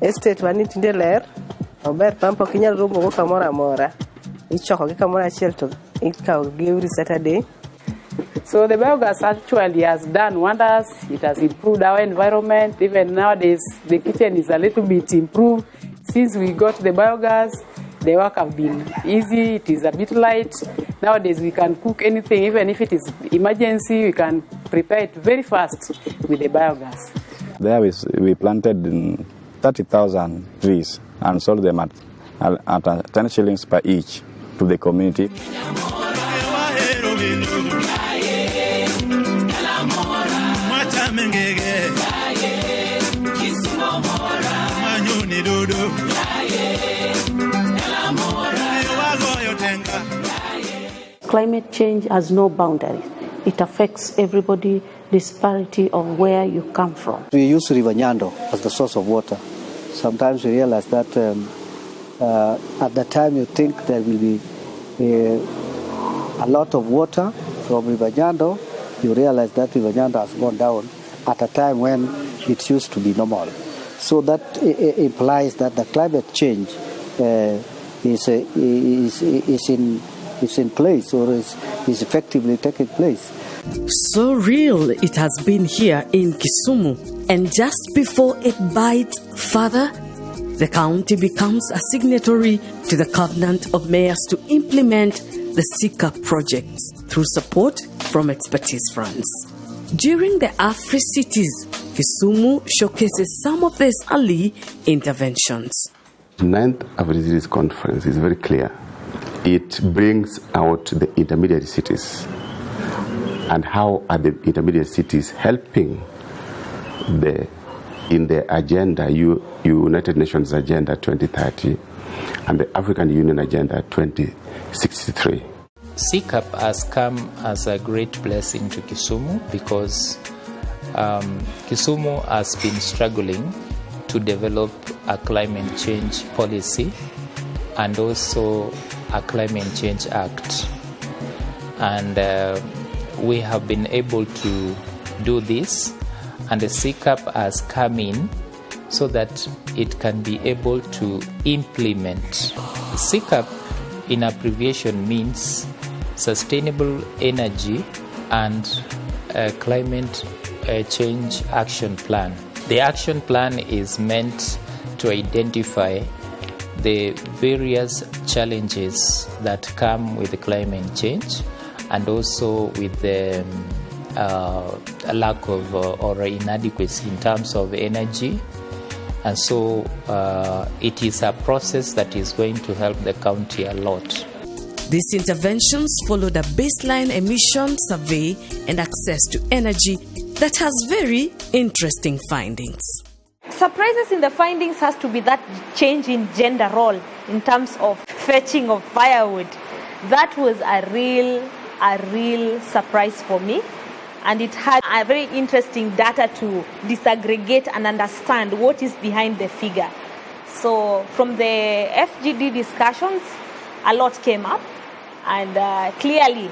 estate wani tinde ler ober pampo kinyal romo go kamora mora ichoko gi kamora achiel to ikawo gi every Saturday. So the biogas actually has done wonders. It has improved our environment. Even nowadays, the kitchen is a little bit improved. Since we got the biogas, the work has been easy. It is a bit light. Nowadays, we can cook anything. Even if it is emergency, we can prepare it very fast with the biogas. There we planted 30,000 trees and sold them at 10 shillings per each to the community. Climate change has no boundaries. It affects everybody, disparity of where you come from. We use River Nyando as the source of water. Sometimes we realize that at the time you think there will be a lot of water from River Nyando, you realize that River Nyando has gone down at a time when it used to be normal. So that implies that the climate change is in place, or is effectively taking place. So real it has been here in Kisumu, and just before it bites further, the county becomes a signatory to the Covenant of Mayors to implement the SEACAP projects through support from expertise funds. During the Afri-Cities, Kisumu showcases some of these early interventions. The 9th Afri-Cities Conference is very clear. It brings out the intermediate cities and how are the intermediate cities helping in the agenda, United Nations Agenda 2030 and the African Union Agenda 2063. SEACAP has come as a great blessing to Kisumu because Kisumu has been struggling to develop a climate change policy and also a climate change act. And we have been able to do this, and the SEACAP has come in so that it can be able to implement. SEACAP in abbreviation means Sustainable Energy and Climate Change Action Plan. The action plan is meant to identify the various challenges that come with climate change and also with the lack of or inadequacy in terms of energy. And so it is a process that is going to help the county a lot. These interventions followed a baseline emission survey and access to energy that has very interesting findings. Surprises in the findings has to be that change in gender role in terms of fetching of firewood. That was a real surprise for me, and it had a very interesting data to disaggregate and understand what is behind the figure. So from the FGD discussions, a lot came up, and clearly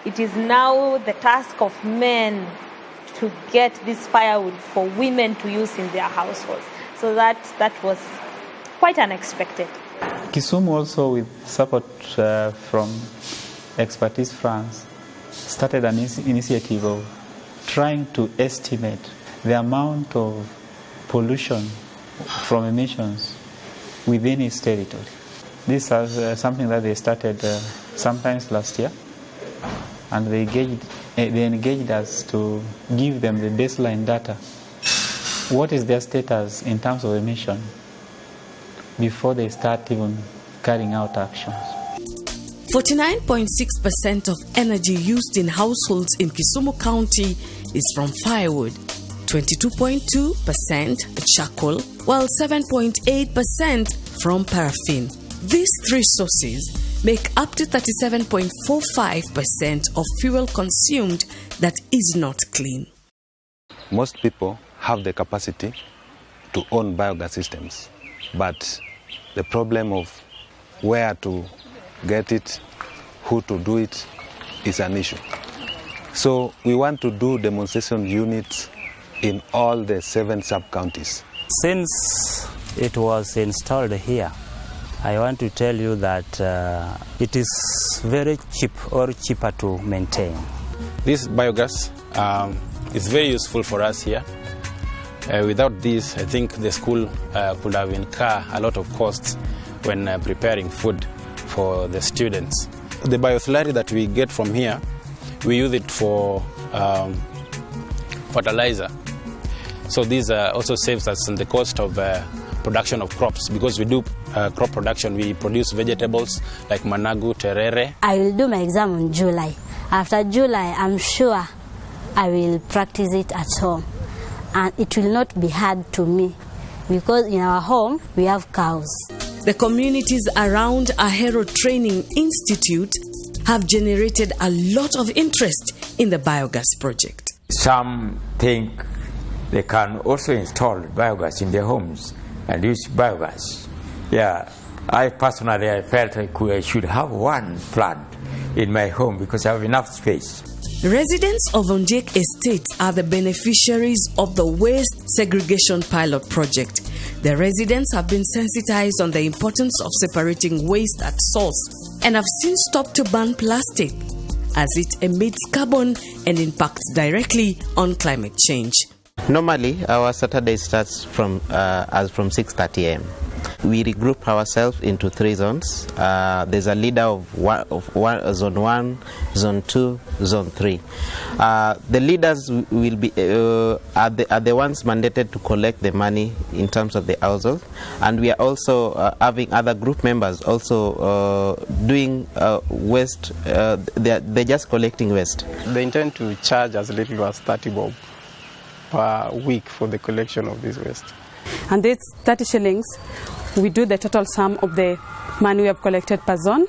it is now the task of men to get this firewood for women to use in their households. So that was quite unexpected. Kisumu also, with support from Expertise France, started an initiative of trying to estimate the amount of pollution from emissions within its territory. This is something that they started sometimes last year, and they engaged us to give them the baseline data. What is their status in terms of emission before they start even carrying out actions? 49.6% of energy used in households in Kisumu County is from firewood, 22.2% charcoal, while 7.8% from paraffin. These three sources make up to 37.45% of fuel consumed that is not clean. Most people have the capacity to own biogas systems, but the problem of where to get it, who to do it, is an issue. So we want to do demonstration units in all the 7 sub-counties. Since it was installed here, I want to tell you that it is very cheap or cheaper to maintain. This biogas is very useful for us here. Without this, I think the school could have incurred a lot of costs when preparing food for the students. The bioslurry that we get from here, we use it for fertilizer. So this also saves us in the cost of production of crops, because we do crop production. We produce vegetables like managu, terere. I will do my exam in July. After July, I'm sure I will practice it at home. And it will not be hard to me, because in our home, we have cows. The communities around Ahero Training Institute have generated a lot of interest in the biogas project. Some think they can also install biogas in their homes and use biogas. Yeah, I personally felt I should have one plant in my home because I have enough space. Residents of Onjek Estates are the beneficiaries of the waste segregation pilot project. The residents have been sensitized on the importance of separating waste at source and have since stopped to burn plastic, as it emits carbon and impacts directly on climate change. Normally, our Saturday starts from 6:30 a.m. We regroup ourselves into 3 zones. There's a leader of zone 1, zone 2, zone 3. The leaders will be are the ones mandated to collect the money in terms of the household, and we are also having other group members also doing waste. They're just collecting waste. They intend to charge as little as 30 bob per week for the collection of this waste. And these 30 shillings, we do the total sum of the money we have collected per zone.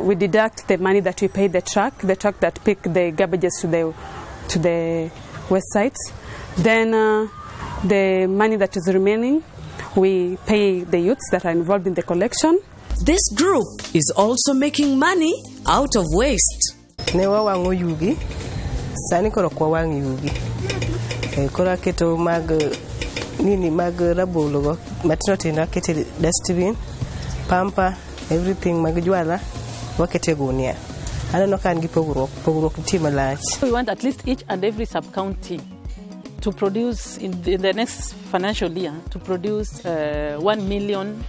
We deduct the money that we pay the truck that pick the garbages to the waste sites. Then the money that is remaining, we pay the youths that are involved in the collection. This group is also making money out of waste. Newa wango yugi, sani koro kwa wangi yugi. Kora keto mag rabolo go matinotina kete dustbin, pamper, everything magjuala wakete gunia. I don't know can give pogurok team large. We want at least each and every sub-county to produce in the next financial year to produce 1 million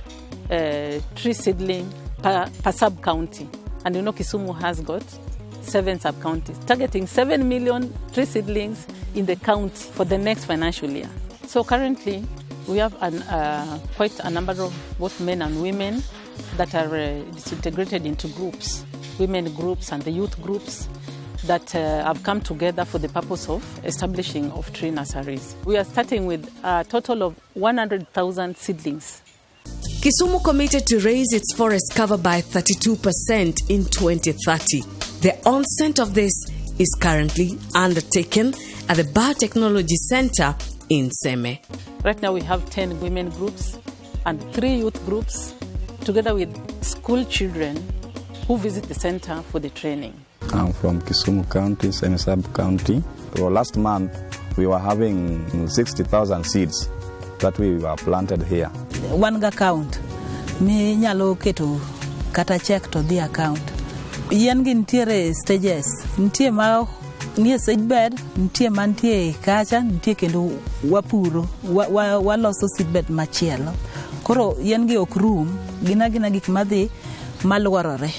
tree seedling per sub-county. And you know Kisumu has got 7 sub-counties, targeting 7 million tree seedlings in the county for the next financial year. So currently, we have quite a number of both men and women that are disintegrated into groups, women groups and the youth groups that have come together for the purpose of establishing of tree nurseries. We are starting with a total of 100,000 seedlings. Kisumu committed to raise its forest cover by 32% in 2030. The onset of this is currently undertaken at the Biotechnology Center in Seme. Right now we have 10 women groups and 3 youth groups together with school children who visit the center for the training. I'm from Kisumu County, Seme Sub-County. Well, last month we were having 60,000 seeds that we were planted here. One account, me nyalo keto kata check to the account. Yen gi ntiere stages, ntie ma nie seedbed, ntie mantie kacha, ntie kendo wapuro, waloso seedbed machielo. Koro yen gi ok room, gina gik madhi malwarore.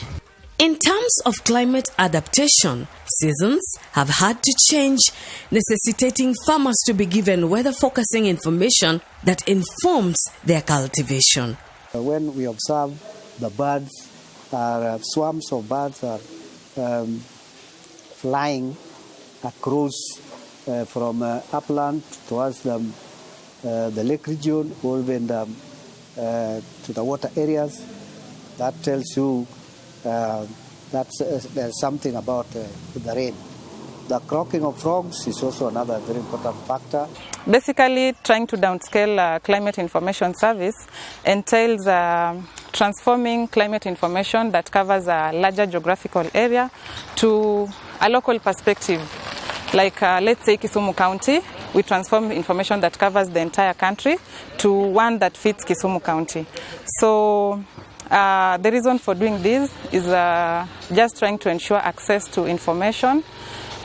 In terms of climate adaptation, seasons have had to change, necessitating farmers to be given weather-focusing information that informs their cultivation. When we observe the birds, swarms of birds are flying across from upland towards the lake region, or even to the water areas. That tells you there's something about the rain. The croaking of frogs is also another very important factor. Basically, trying to downscale climate information service entails transforming climate information that covers a larger geographical area to a local perspective. Like let's say Kisumu County, we transform information that covers the entire country to one that fits Kisumu County. So the reason for doing this is just trying to ensure access to information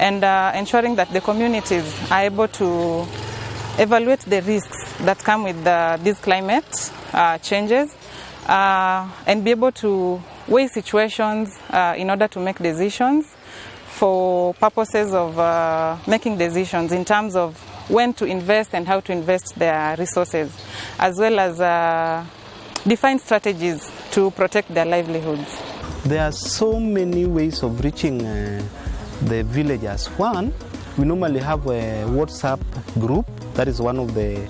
and ensuring that the communities are able to evaluate the risks that come with these climate changes and be able to weigh situations in order to make decisions for purposes of making decisions in terms of when to invest and how to invest their resources, as well as define strategies to protect their livelihoods. There are so many ways of reaching the villagers. One, we normally have a WhatsApp group. That is one of the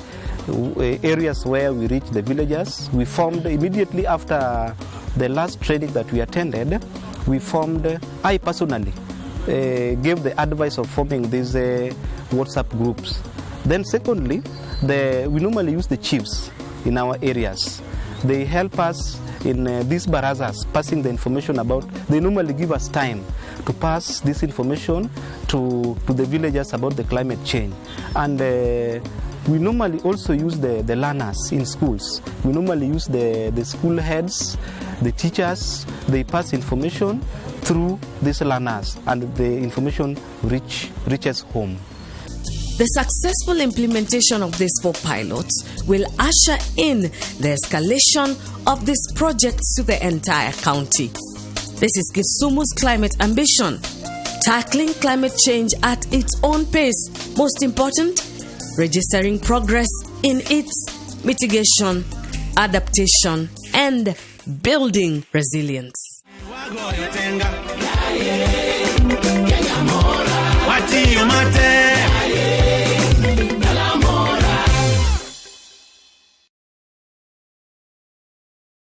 areas where we reach the villagers. We formed immediately after the last training that we attended, I personally gave the advice of forming these WhatsApp groups. Then secondly, we normally use the chiefs in our areas. They help us in these barazas, passing the information about. They normally give us time to pass this information to the villagers about the climate change. And we normally also use the learners in schools. We normally use the school heads, the teachers. They pass information through these learners, and the information reaches home. The successful implementation of these 4 pilots will usher in the escalation of these projects to the entire county. This is Kisumu's climate ambition, tackling climate change at its own pace. Most important, registering progress in its mitigation, adaptation, and building resilience. Wati